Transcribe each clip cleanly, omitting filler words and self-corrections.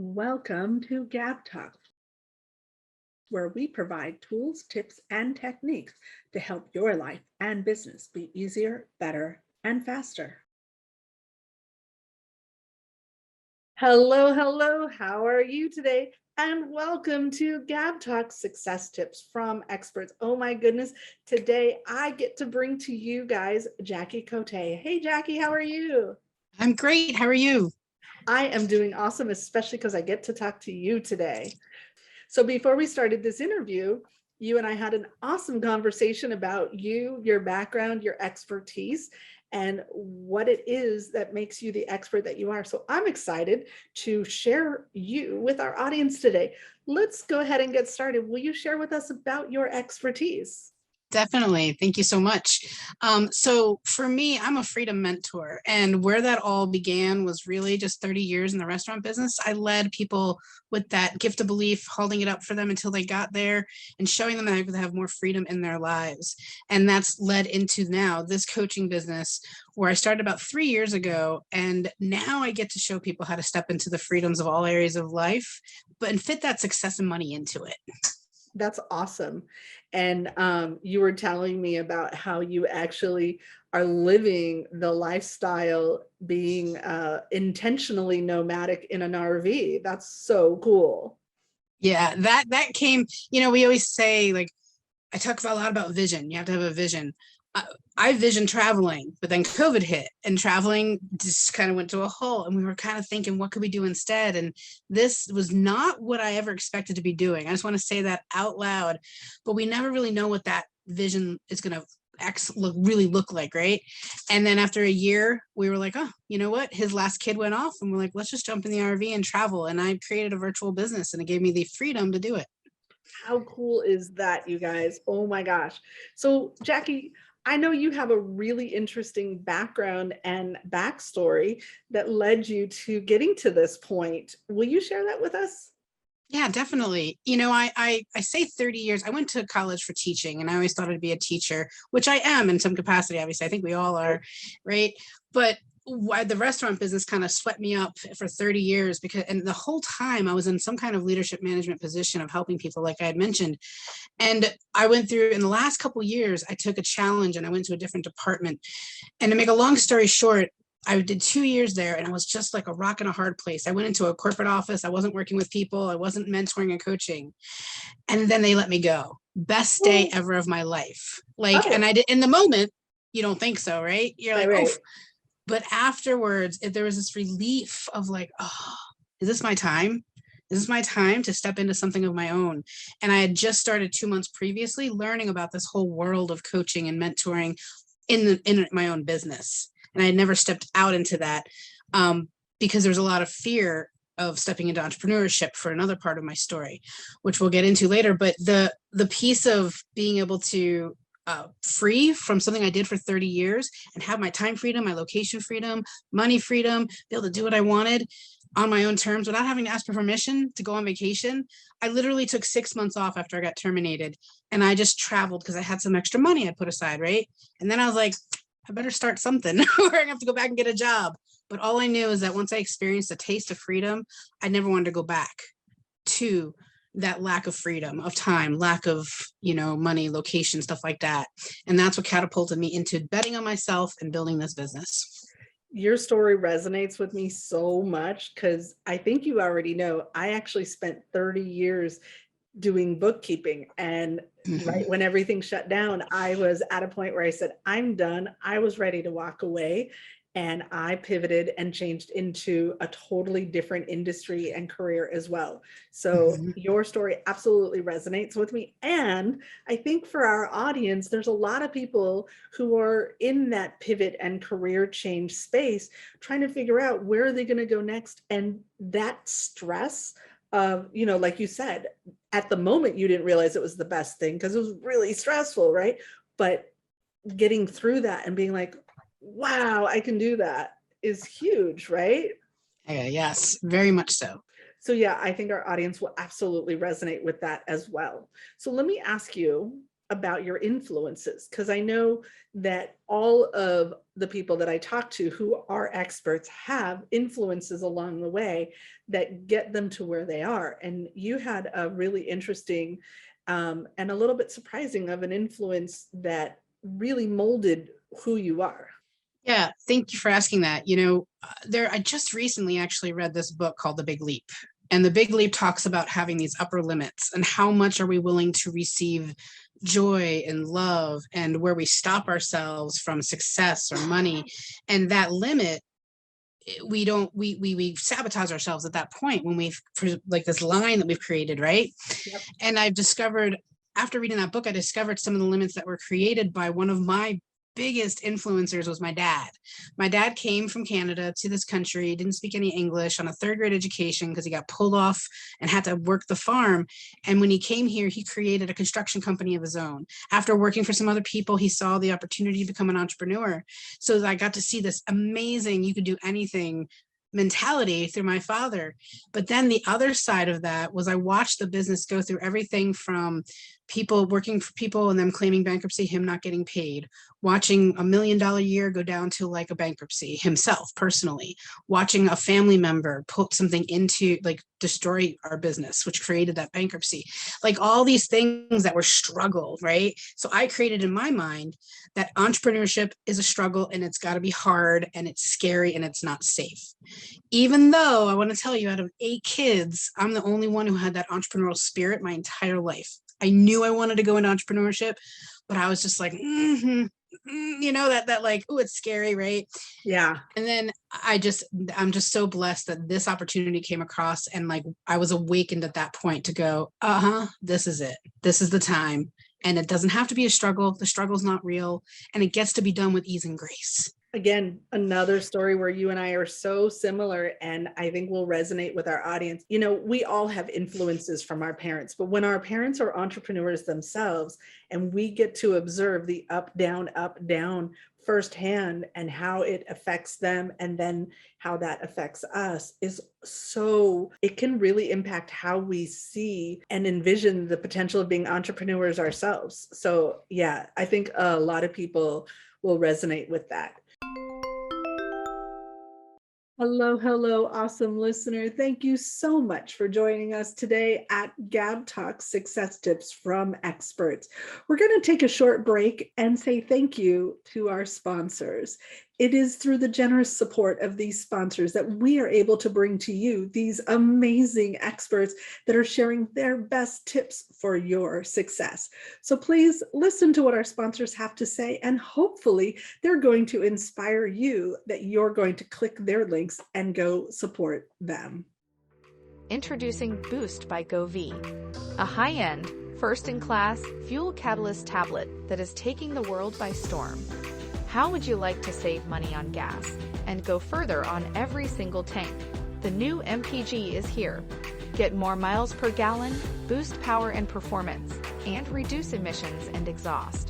Welcome to GabTalks, where we provide tools, tips, and techniques to help your life and business be easier, better, and faster. Hello, hello. How are you today? And welcome to GabTalks Success Tips from Experts. Oh my goodness. Today I get to bring to you guys Jackie Cote. Hey, Jackie, how are you? I'm great. How are you? I am doing awesome, especially because I get to talk to you today. So before we started this interview, you and I had an awesome conversation about you, your background, your expertise, and what it is that makes you the expert that you are. So I'm excited to share you with our audience today. Let's go ahead and get started. Will you share with us about your expertise? Definitely. Thank you so much. So for me, I'm a freedom mentor, and where that all began was really just 30 years in the restaurant business. I led people with that gift of belief, holding it up for them until they got there and showing them that they have more freedom in their lives. And that's led into now this coaching business where I started about 3 years ago. And now I get to show people how to step into the freedoms of all areas of life, but and fit that success and money into it. That's awesome. And you were telling me about how you actually are living the lifestyle being intentionally nomadic in an RV. That's so cool. Yeah, that came, we always say, like, I talk a lot about vision. You have to have a vision. I vision traveling, but then COVID hit and traveling just kind of went to a halt. And we were kind of thinking, what could we do instead? And this was not what I ever expected to be doing. I just want to say that out loud, but we never really know what that vision is going to really look like, right? And then after a year, we were like, oh, you know what? His last kid went off, and we're like, let's just jump in the RV and travel. And I created a virtual business, and it gave me the freedom to do it. How cool is that, you guys? Oh my gosh. So, Jackie, I know you have a really interesting background and backstory that led you to getting to this point. Will you share that with us? Yeah, definitely. I say 30 years. I went to college for teaching, and I always thought I'd be a teacher, which I am in some capacity. Obviously, I think we all are, right? But why the restaurant business kind of swept me up for 30 years, because and the whole time I was in some kind of leadership management position of helping people, like I had mentioned. And I went through, in the last couple of years, I took a challenge and I went to a different department. And to make a long story short, I did 2 years there, and it was just like a rock and a hard place. I went into a corporate office. I wasn't working with people. I wasn't mentoring and coaching. And then they let me go. Best day Oh, ever of my life. Like, and oh, I did in the moment, you don't think so, right? You're right, like, oh, right. but afterwards, there was this relief of like, oh, is this my time? This is my time to step into something of my own. And I had just started 2 months previously learning about this whole world of coaching and mentoring in my own business. And I had never stepped out into that because there was a lot of fear of stepping into entrepreneurship for another part of my story, which we'll get into later. But the piece of being able to free from something I did for 30 years and have my time freedom, my location freedom, money freedom, be able to do what I wanted on my own terms without having to ask for permission to go on vacation. I literally took 6 months off after I got terminated, and I just traveled because I had some extra money I put aside, right? And then I was like, I better start something or I have to go back and get a job. But all I knew is that once I experienced a taste of freedom, I never wanted to go back to that lack of freedom of time, lack of, money, location, stuff like that. And that's what catapulted me into betting on myself and building this business. Your story resonates with me so much because I think you already know I actually spent 30 years doing bookkeeping. And right Mm-hmm. when everything shut down, I was at a point where I said, I'm done. I was ready to walk away. And I pivoted and changed into a totally different industry and career as well. So Mm-hmm. your story absolutely resonates with me. And I think for our audience, there's a lot of people who are in that pivot and career change space, trying to figure out where are they going to go next. And that stress of, like you said, at the moment you didn't realize it was the best thing because it was really stressful, right? But getting through that and being like, wow, I can do that is huge, right? Yes, very much so. So yeah, I think our audience will absolutely resonate with that as well. So let me ask you, about your influences, because I know that all of the people that I talk to who are experts have influences along the way that get them to where they are. And you had a really interesting and a little bit surprising of an influence that really molded who you are. Yeah, thank you for asking that. I just recently actually read this book called The Big Leap. And The Big Leap talks about having these upper limits and how much are we willing to receive joy and love, and where we stop ourselves from success or money. And that limit, we sabotage ourselves at that point when we've, like, this line that we've created, right? Yep. And I've discovered, after reading that book, I discovered some of the limits that were created by one of my biggest influencers was my dad. My dad came from Canada to this country, didn't speak any English, on a third grade education because he got pulled off and had to work the farm. And when he came here, he created a construction company of his own. After working for some other people, he saw the opportunity to become an entrepreneur. So I got to see this amazing, you could do anything mentality through my father. But then the other side of that was I watched the business go through everything from people working for people and them claiming bankruptcy, him not getting paid, watching $1 million a year go down to like a bankruptcy himself personally, watching a family member put something into, like, destroy our business, which created that bankruptcy, like all these things that were struggle, right? So I created in my mind that entrepreneurship is a struggle, and it's got to be hard, and it's scary, and it's not safe. Even though I want to tell you, out of 8 kids, I'm the only one who had that entrepreneurial spirit my entire life. I knew I wanted to go into entrepreneurship, but I was just like, that like, oh, it's scary, right? Yeah. And then I'm just so blessed that this opportunity came across, and like I was awakened at that point to go, this is it. This is the time. And it doesn't have to be a struggle. The struggle's not real, and it gets to be done with ease and grace. Again, another story where you and I are so similar, and I think will resonate with our audience. We all have influences from our parents, but when our parents are entrepreneurs themselves and we get to observe the up, down firsthand, and how it affects them and then how that affects us, it can really impact how we see and envision the potential of being entrepreneurs ourselves. So yeah, I think a lot of people will resonate with that. Hello, awesome listener. Thank you so much for joining us today at GabTalks Success Tips from Experts. We're going to take a short break and say thank you to our sponsors. It is through the generous support of these sponsors that we are able to bring to you these amazing experts that are sharing their best tips for your success. So please listen to what our sponsors have to say, and hopefully they're going to inspire you that you're going to click their links and go support them. Introducing Boost by GoV, a high-end, first-in-class fuel catalyst tablet that is taking the world by storm. How would you like to save money on gas and go further on every single tank? The new MPG is here. Get more miles per gallon, boost power and performance, and reduce emissions and exhaust.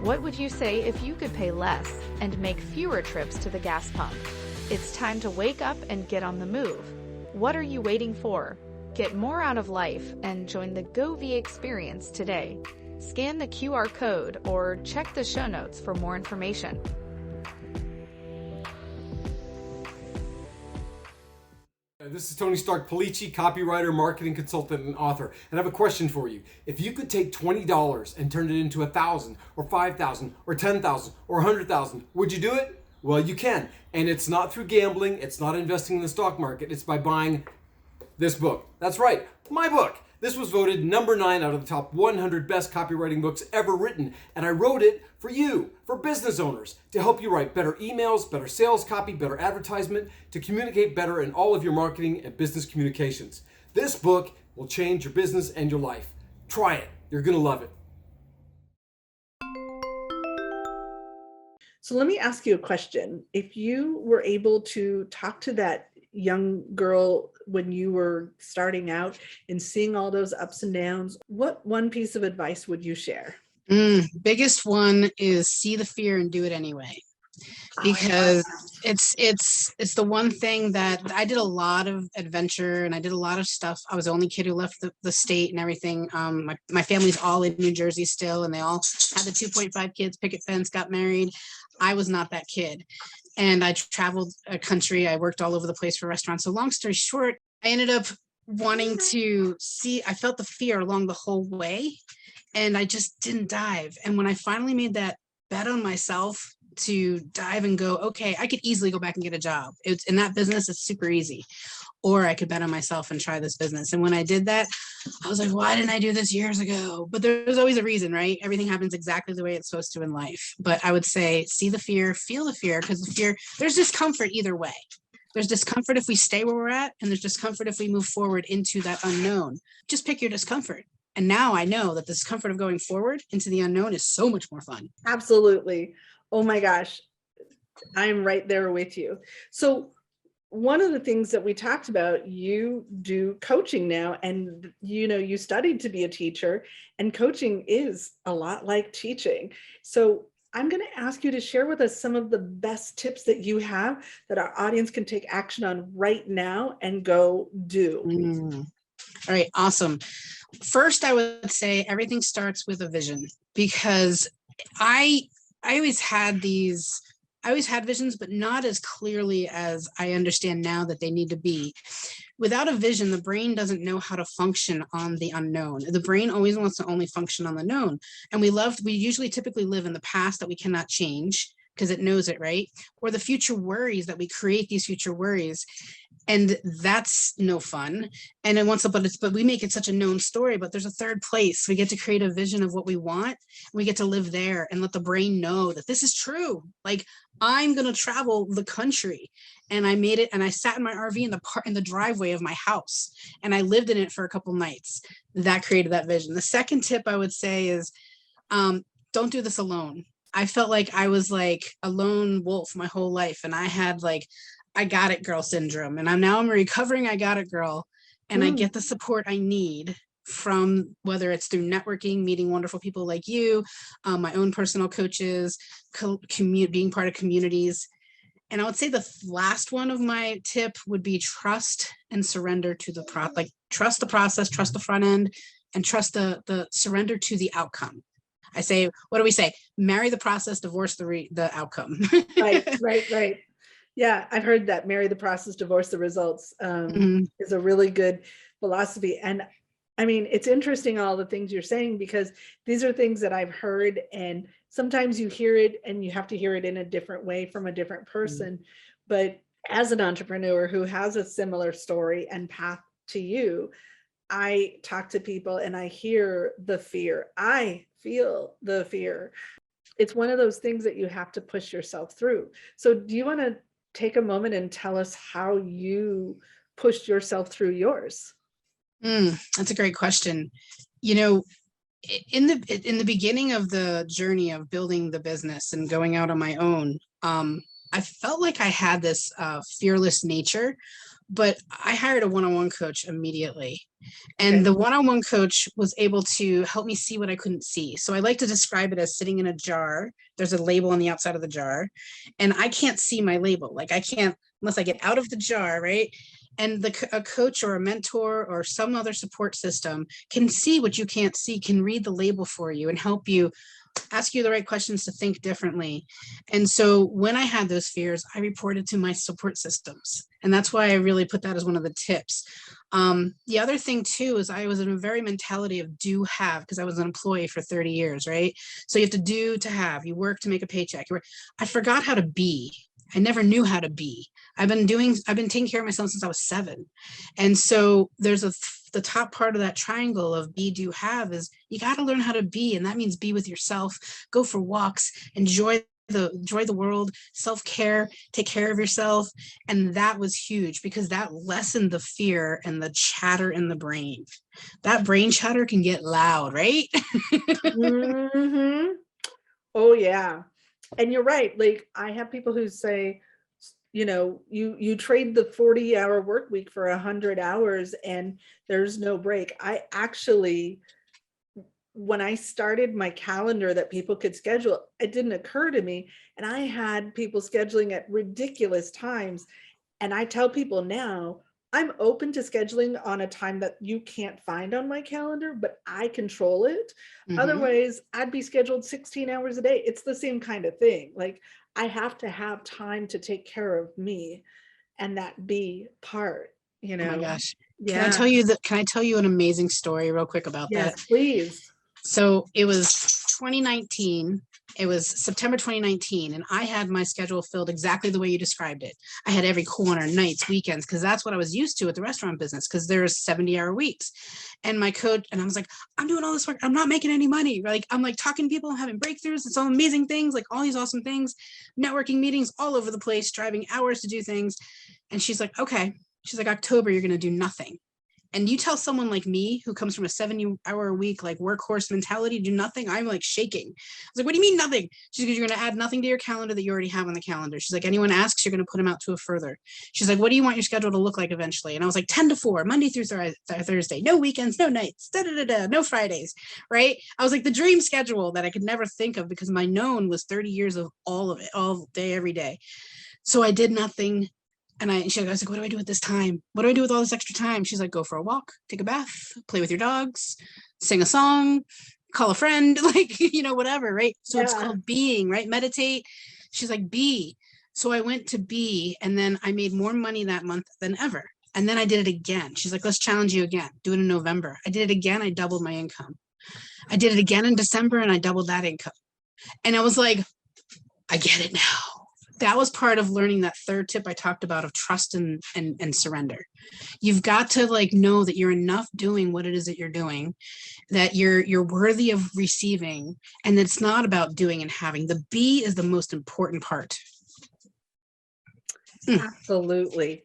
What would you say if you could pay less and make fewer trips to the gas pump? It's time to wake up and get on the move. What are you waiting for? Get more out of life and join the GoV experience today. Scan the QR code or check the show notes for more information. This is Tony Stark Polici, copywriter, marketing consultant, and author. And I have a question for you. If you could take $20 and turn it into 1,000 or 5,000 or 10,000 or 100,000, would you do it? Well, you can. And it's not through gambling. It's not investing in the stock market. It's by buying this book. That's right, my book. This was voted number 9 out of the top 100 best copywriting books ever written, and I wrote it for you, for business owners, to help you write better emails, better sales copy, better advertisement, to communicate better in all of your marketing and business communications. This book will change your business and your life. Try it. You're going to love it. So let me ask you a question. If you were able to talk to that young girl when you were starting out and seeing all those ups and downs, what one piece of advice would you share? Biggest one is see the fear and do it anyway. because it's the one thing that I did a lot of adventure and I did a lot of stuff. I was the only kid who left the state and everything. My family's all in New Jersey still, and they all had the 2.5 kids, picket fence, got married. I was not that kid. And I traveled a country. I worked all over the place for restaurants. So long story short, I ended up wanting to see, I felt the fear along the whole way, and I just didn't dive. And when I finally made that bet on myself to dive and go, okay, I could easily go back and get a job. It's in that business, it's super easy. Or I could bet on myself and try this business. And when I did that, I was like, why didn't I do this years ago? But there's always a reason, right? Everything happens exactly the way it's supposed to in life. But I would say, see the fear, feel the fear, because the fear, there's discomfort either way. There's discomfort if we stay where we're at, and there's discomfort if we move forward into that unknown. Just pick your discomfort. And now I know that the discomfort of going forward into the unknown is so much more fun. Absolutely. Oh my gosh, I'm right there with you. So one of the things that we talked about, you do coaching now, and you studied to be a teacher, and coaching is a lot like teaching. So I'm going to ask you to share with us some of the best tips that you have that our audience can take action on right now and go do. All right, awesome. First, I would say everything starts with a vision, because I always had visions, but not as clearly as I understand now that they need to be. Without a vision, the brain doesn't know how to function on the unknown. The brain always wants to only function on the known. And we usually typically live in the past that we cannot change because it knows it, right? Or the future worries that we create, these future worries. And that's no fun. And it wants to, but we make it such a known story, but there's a third place. We get to create a vision of what we want. We get to live there and let the brain know that this is true. Like, I'm going to travel the country. And I made it, and I sat in my RV in the driveway of my house, and I lived in it for a couple nights. That created that vision. The second tip I would say is, don't do this alone. I felt like I was like a lone wolf my whole life. And I had like, I got it girl syndrome. And I'm a recovering I got it girl. And I get the support I need from, whether it's through networking, meeting wonderful people like you, my own personal coaches, being part of communities. And I would say the last one of my tip would be trust and surrender to the trust the process, trust the front end, and trust the surrender to the outcome. I say, what do we say? Marry the process, divorce the outcome. Right. Yeah, I've heard that. Marry the process, divorce the results is a really good philosophy. And I mean, it's interesting, all the things you're saying, because these are things that I've heard, and sometimes you hear it and you have to hear it in a different way from a different person. But as an entrepreneur who has a similar story and path to you, I talk to people and I hear the fear. I feel the fear. It's one of those things that you have to push yourself through. So do you want to take a moment and tell us how you pushed yourself through yours? That's a great question. In the beginning of the journey of building the business and going out on my own, I felt like I had this fearless nature, but I hired a one-on-one coach immediately. And the one-on-one coach was able to help me see what I couldn't see. So I like to describe it as sitting in a jar. There's a label on the outside of the jar, and I can't see my label. Like, I can't, unless I get out of the jar, right? And a coach or a mentor or some other support system can see what you can't see, can read the label for you and help you, ask you the right questions to think differently. And so when I had those fears, I reported to my support systems. And that's why I really put that as one of the tips. The other thing too, is I was in a very mentality of do have, because I was an employee for 30 years, right? So you have to do to have, you work to make a paycheck. I forgot how to be. I never knew how to be. I've been taking care of myself since I was 7. And so there's the top part of that triangle of be, do, have is you got to learn how to be. And that means be with yourself, go for walks, enjoy the world, self-care, take care of yourself. And that was huge, because that lessened the fear and the chatter in the brain. That brain chatter can get loud, right? Oh yeah. And you're right. Like, I have people who say, you trade the 40-hour work week for 100 hours and there's no break. I actually when I started my calendar that people could schedule, it didn't occur to me. And I had people scheduling at ridiculous times. And I tell people now, I'm open to scheduling on a time that you can't find on my calendar, but I control it. Otherwise, I'd be scheduled 16 hours a day. It's the same kind of thing. Like, I have to have time to take care of me and that be part, you Oh my know? gosh. Yeah. Can I tell you an amazing story real quick about that? Yes, please. So it was 2019. It was September 2019, and I had my schedule filled exactly the way you described it. I had every corner, nights, weekends, because that's what I was used to with the restaurant business, because there's 70-hour weeks. And my coach, and I was like, I'm doing all this work. I'm not making any money. Like, I'm like talking to people, having breakthroughs. It's all amazing things, like all these awesome things, networking meetings all over the place, driving hours to do things. And she's like, okay. She's like, October, you're going to do nothing. And you tell someone like me who comes from a 70-hour a week, like workhorse mentality, do nothing. I'm like shaking. I was like, what do you mean nothing? She's like, you're going to add nothing to your calendar that you already have on the calendar. She's like, anyone asks, you're going to put them out to a further. She's like, what do you want your schedule to look like eventually? And I was like, 10 to 4, Monday through Thursday, no weekends, no nights, no Fridays, right? I was like the dream schedule that I could never think of, because my known was 30 years of all of it, all day, every day. So I did nothing. And I was like, what do I do with this time? What do I do with all this extra time? She's like, go for a walk, take a bath, play with your dogs, sing a song, call a friend, like, whatever, right? So It's called being, right? Meditate. She's like, be. So I went to be, and then I made more money that month than ever. And then I did it again. She's like, let's challenge you again. Do it in November. I did it again. I doubled my income. I did it again in December, and I doubled that income. And I was like, I get it now. That was part of learning that third tip I talked about of trust and surrender. You've got to know that you're enough doing what it is that you're doing, that you're worthy of receiving, and that it's not about doing and having. The be is the most important part. Absolutely.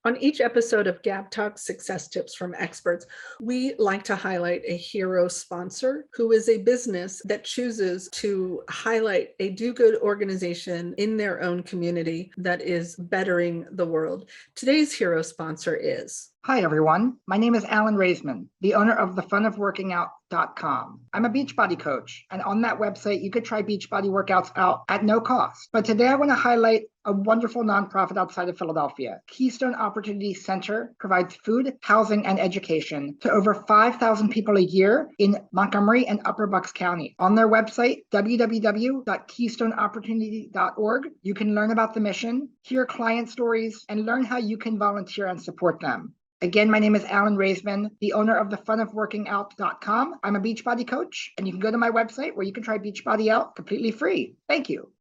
On each episode of GabTalks Success Tips from Experts, we like to highlight a hero sponsor who is a business that chooses to highlight a do-good organization in their own community that is bettering the world. Today's hero sponsor is... Hi, everyone. My name is Alan Raisman, the owner of thefunofworkingout.com. I'm a Beachbody coach, and on that website, you could try Beachbody workouts out at no cost. But today I want to highlight a wonderful nonprofit outside of Philadelphia. Keystone Opportunity Center provides food, housing, and education to over 5,000 people a year in Montgomery and Upper Bucks County. On their website, www.keystoneopportunity.org, you can learn about the mission, hear client stories, and learn how you can volunteer and support them. Again, my name is Alan Raisman, the owner of thefunofworkingout.com. I'm a Beachbody coach, and you can go to my website where you can try Beachbody out completely free. Thank you.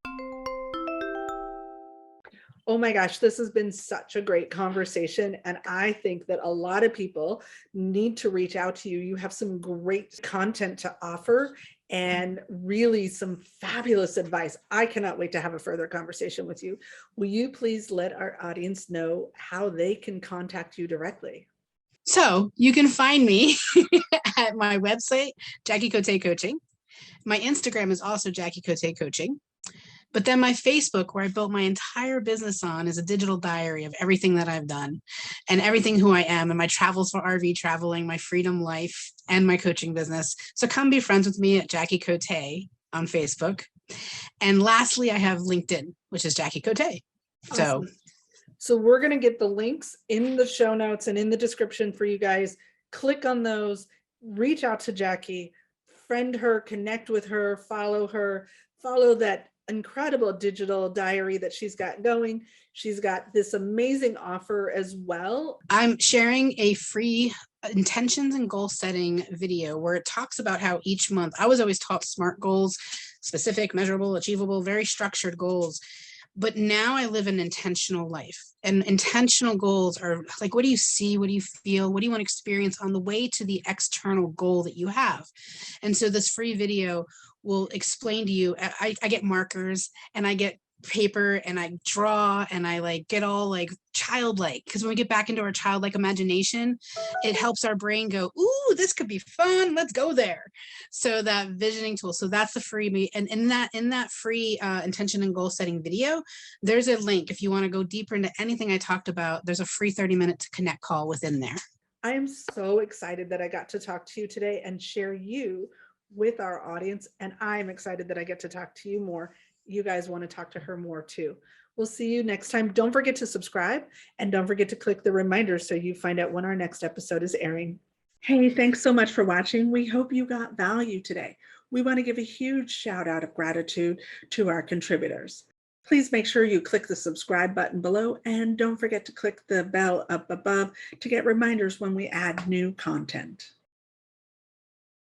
Oh my gosh, this has been such a great conversation. And I think that a lot of people need to reach out to you. You have some great content to offer and really some fabulous advice. I cannot wait to have a further conversation with you. Will you please let our audience know how they can contact you directly? So you can find me at my website, Jackie Cote Coaching. My Instagram is also Jackie Cote Coaching. But then my Facebook, where I built my entire business on, is a digital diary of everything that I've done and everything who I am, and my travels for RV traveling, my freedom life, and my coaching business. So come be friends with me at Jackie Cote on Facebook. And lastly, I have LinkedIn, which is Jackie Cote. Awesome. So we're going to get the links in the show notes and in the description for you guys. Click on those, reach out to Jackie, friend her, connect with her, follow that incredible digital diary that she's got going. She's got this amazing offer as well. I'm sharing a free intentions and goal setting video where it talks about how each month, I was always taught SMART goals, specific, measurable, achievable, very structured goals. But now I live an intentional life, and intentional goals are like, what do you see? What do you feel? What do you want to experience on the way to the external goal that you have? And so this free video will explain to you, I get markers and I get paper and I draw and I get all childlike, because when we get back into our childlike imagination, it helps our brain go, ooh, this could be fun, let's go there. So that visioning tool, so that's the free, and in that free intention and goal setting video, there's a link if you want to go deeper into anything I talked about. There's a free 30-minute connect call within there. I am so excited that I got to talk to you today and share you with our audience. And I'm excited that I get to talk to you more. You guys want to talk to her more too. We'll see you next time. Don't forget to subscribe and don't forget to click the reminder so you find out when our next episode is airing. Hey, thanks so much for watching. We hope you got value today. We want to give a huge shout out of gratitude to our contributors. Please make sure you click the subscribe button below and don't forget to click the bell up above to get reminders when we add new content.